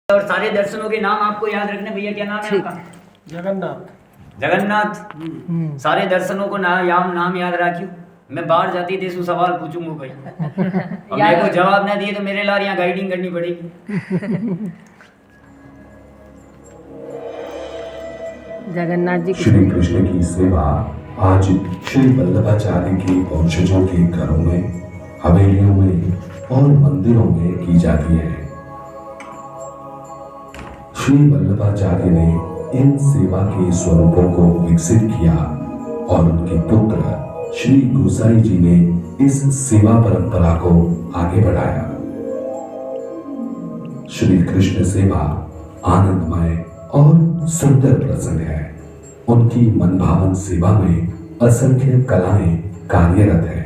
और सारे दर्शनों के नाम आपको याद रखने। भैया क्या नाम है आपका? जगन्नाथ। जगन्नाथ। सारे दर्शनों को नाम याद रखियो। मैं बाहर जाती थी सवाल पूछूंगा भाई और मेरे को जवाब ना दिए तो मेरे लार यहाँ गाइडिंग करनी पड़ेगी। जगन्नाथ जी श्री कृष्ण की सेवा आज श्री वल्लभाचार्य के वंशजों के घरों में, हवेलियों में और मंदिरों में की जाती है। श्री वल्लभाचार्य ने इन सेवा के स्वरूपों को विकसित किया और उनके पुत्र श्री गोसाई जी ने इस सेवा परंपरा को आगे बढ़ाया। श्री कृष्ण सेवा आनंदमय और सुंदर प्रसंग है। उनकी मनभावन सेवा में असंख्य कलाएं कार्यरत हैं।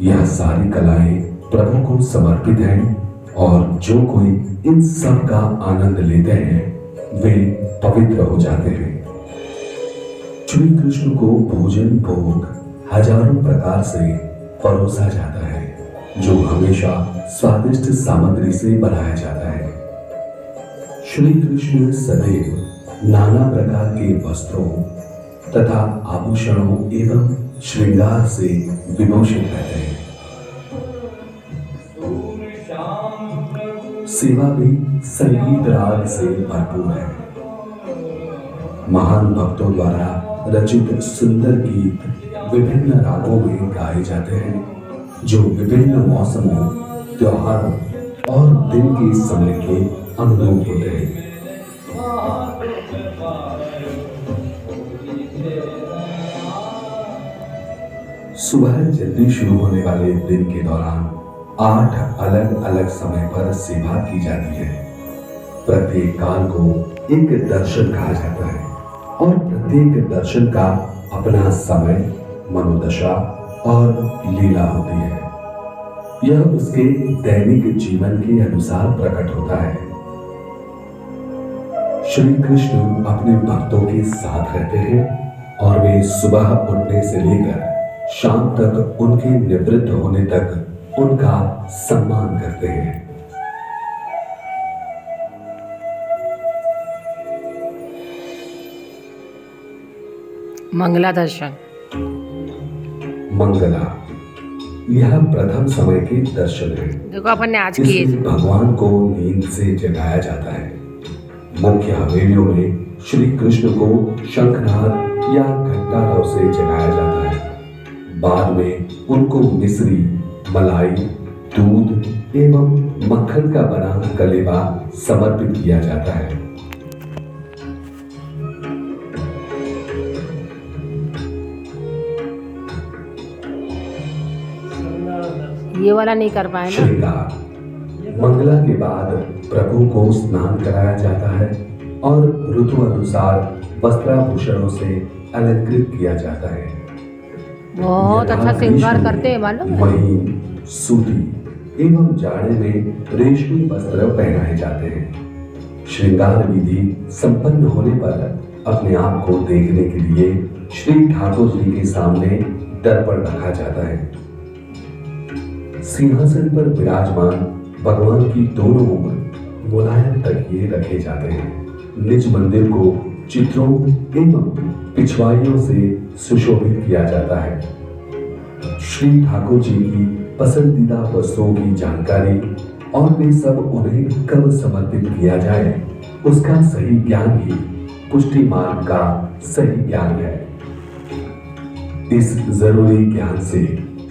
यह सारी कलाएं प्रभु को समर्पित हैं और जो कोई इन सब का आनंद लेते हैं वे पवित्र हो जाते हैं। श्री कृष्ण को भोजन भोग हजारों प्रकार से परोसा जाता है, जो हमेशा स्वादिष्ट सामग्री से बनाया जाता है। श्री कृष्ण सदैव नाना प्रकार के वस्त्रों तथा आभूषणों एवं श्रृंगार से विभूषित रहते हैं। सेवा भी संगीत राग से भरपूर है। महान भक्तों द्वारा रचित सुंदर गीत विभिन्न रागों में गाए जाते हैं, जो विभिन्न मौसमों, त्योहारों और दिन के समय के अनुरूप होते हैं। सुबह जल्दी शुरू होने वाले दिन के दौरान 8 अलग अलग समय पर सेवा की जाती है। प्रत्येक काल को एक दर्शन कहा जाता है और प्रत्येक दर्शन का अपना समय, मनोदशा और लीला होती है। यह उसके दैनिक जीवन के अनुसार प्रकट होता है। श्री कृष्ण अपने भक्तों के साथ रहते हैं और वे सुबह उठने से लेकर शाम तक उनके निवृत्त होने तक उनका सम्मान करते हैं। मंगला दर्शन। मंगला यह प्रथम समय के दर्शन है। देखो अपन ने आज किए। इसमें भगवान को नींद से जगाया जाता है। मुख्य हवेलियों में श्री कृष्ण को शंखनाद या घंटारव से जगाया जाता है। बाद में उनको मिश्री, मलाई, दूध एवं मक्खन का बना कलेवा समर्पित किया जाता है। ये वाला नहीं कर पाए ना। श्रृंगार मंगला के बाद प्रभु को स्नान कराया जाता है और ऋतु अनुसार वस्त्राभूषणों से अलंकृत किया जाता है। बहुत अच्छा श्रृंगार करते हैं मालूम है। महीन, सूती एवं जाड़े में रेशमी वस्त्र पहनाए जाते हैं। श्रृंगार विधि संपन्न होने पर अपने आप को देखने के लिए श्री ठाकुर जी के सामने दर्पण रखा जाता है। सिंहासन पर विराजमान भगवान की दोनों ओर मुलायम तकिए रखे जाते हैं। निज मंदिर को चित्रों एवं पिछवाइयों से सुशोभित किया जाता है। श्री ठाकुर जी की पसंदीदा वस्तुओं की जानकारी और वे सब उन्हें कब समर्पित किया जाए उसका सही ज्ञान ही पुष्टि मार्ग का सही ज्ञान है। इस जरूरी ज्ञान से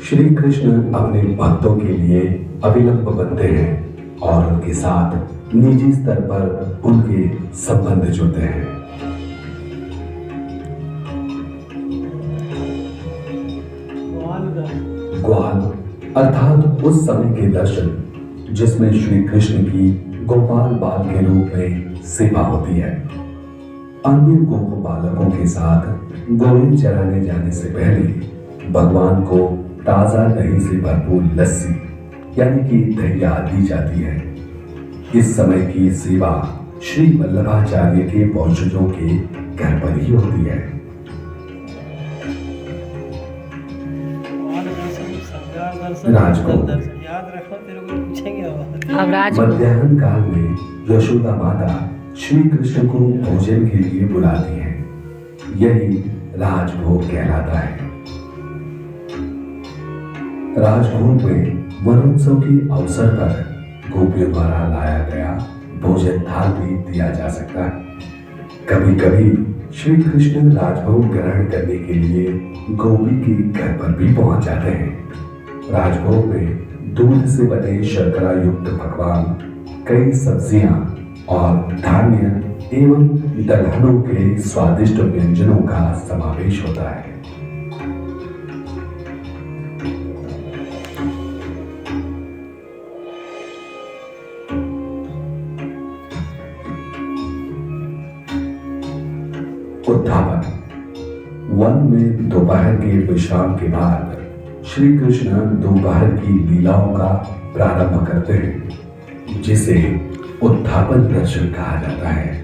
श्री कृष्ण अपने भक्तों के लिए अविलंब बनते हैं और उनके साथ निजी स्तर पर उनके संबंध जुड़ते हैं। ग्वाल अर्थात उस समय के दर्शन जिसमें श्री कृष्ण की गोपाल बाल के रूप में सेवा होती है। अन्य गोप बालकों के साथ गोविंद चराने जाने से पहले भगवान को ताजा दही से भरपूर लस्सी यानी कि दहिया दी जाती है। इस समय की सेवा श्री वल्लभाचार्य के वंशजों के घर पर ही होती है। राजकोट याद रखो, तेरे को पूछेंगे। अब मध्याह्न काल में यशोदा माता श्री कृष्ण को भोजन के लिए बुलाती हैं। यही राजभोग कहलाता है। राजभोग में वनोत्सव के अवसर पर गोपियों द्वारा लाया गया भोजन थाल भी दिया जा सकता है। कभी कभी श्री कृष्ण राजभोग ग्रहण करने के लिए गोपी के घर पर भी पहुंच जाते हैं। राजभोग में दूध से बने शर्करा युक्त पकवान, कई सब्जियां और धान्य एवं दलहनों के स्वादिष्ट व्यंजनों का समावेश होता है। उत्थापन। वन में दोपहर के विश्राम के बाद श्री कृष्ण दोपहर की लीलाओं का प्रारंभ करते हैं, जिसे उत्थापन दर्शन कहा जाता है।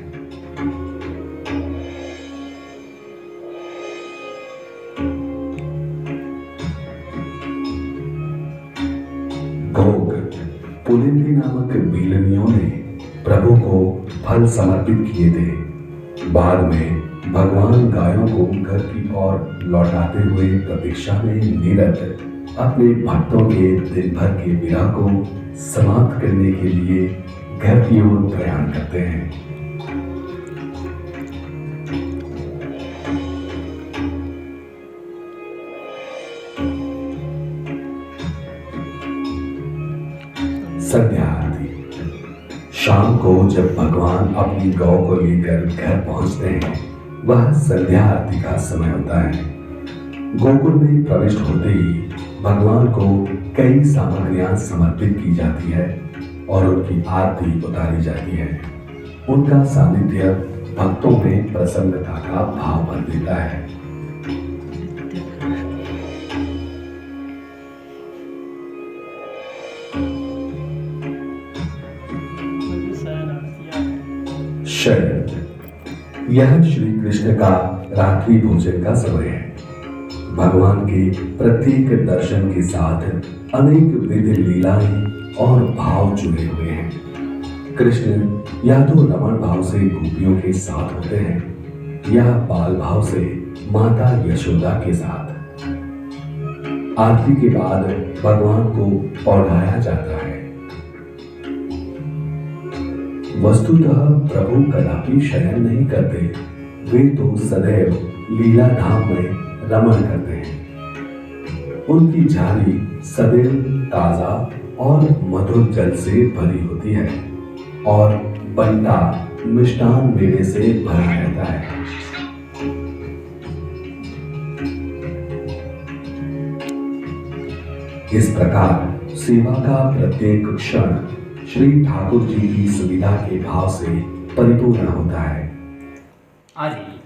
भोग। पुलिंदी नामक बीलनियों ने प्रभु को फल समर्पित किए थे। बाद में भगवान गायों को घर की ओर लौटाते हुए प्रतीक्षा में निरत अपने भक्तों के दिन भर के विरह को समाप्त करने के लिए घर की ओर प्रयाण करते हैं। संध्या आरती। शाम को जब भगवान अपनी गौ को लेकर घर पहुंचते हैं, वह संध्या आरती का समय होता है। गोकुल में प्रविष्ट होते ही भगवान को कई सामग्रियां समर्पित की जाती है और उनकी आरती उतारी जाती है। उनका सानिध्य भक्तों में प्रसन्नता का भाव भर देता है। शयन। यह श्री कृष्ण का रात्रि भोजन का समय है। भगवान के प्रत्येक दर्शन के साथ अनेक विधि लीलाएं और भाव जुड़े हुए हैं। कृष्ण या तो रमण भाव से गोपियों के साथ होते हैं या बाल भाव से माता यशोदा के साथ। आरती के बाद भगवान को पौधाया जाता है। वस्तुतः प्रभु कदापि शयन नहीं करते, वे तो सदैव लीला धाम में रमण करते हैं। उनकी झाड़ी सदैव ताजा और मधुर जल से भरी होती है और बंटा मिष्टान मेवे से भरा रहता है। इस प्रकार सेवा का प्रत्येक क्षण श्री ठाकुर जी की सुविधा के भाव से परिपूर्ण होता है। आ जाइए।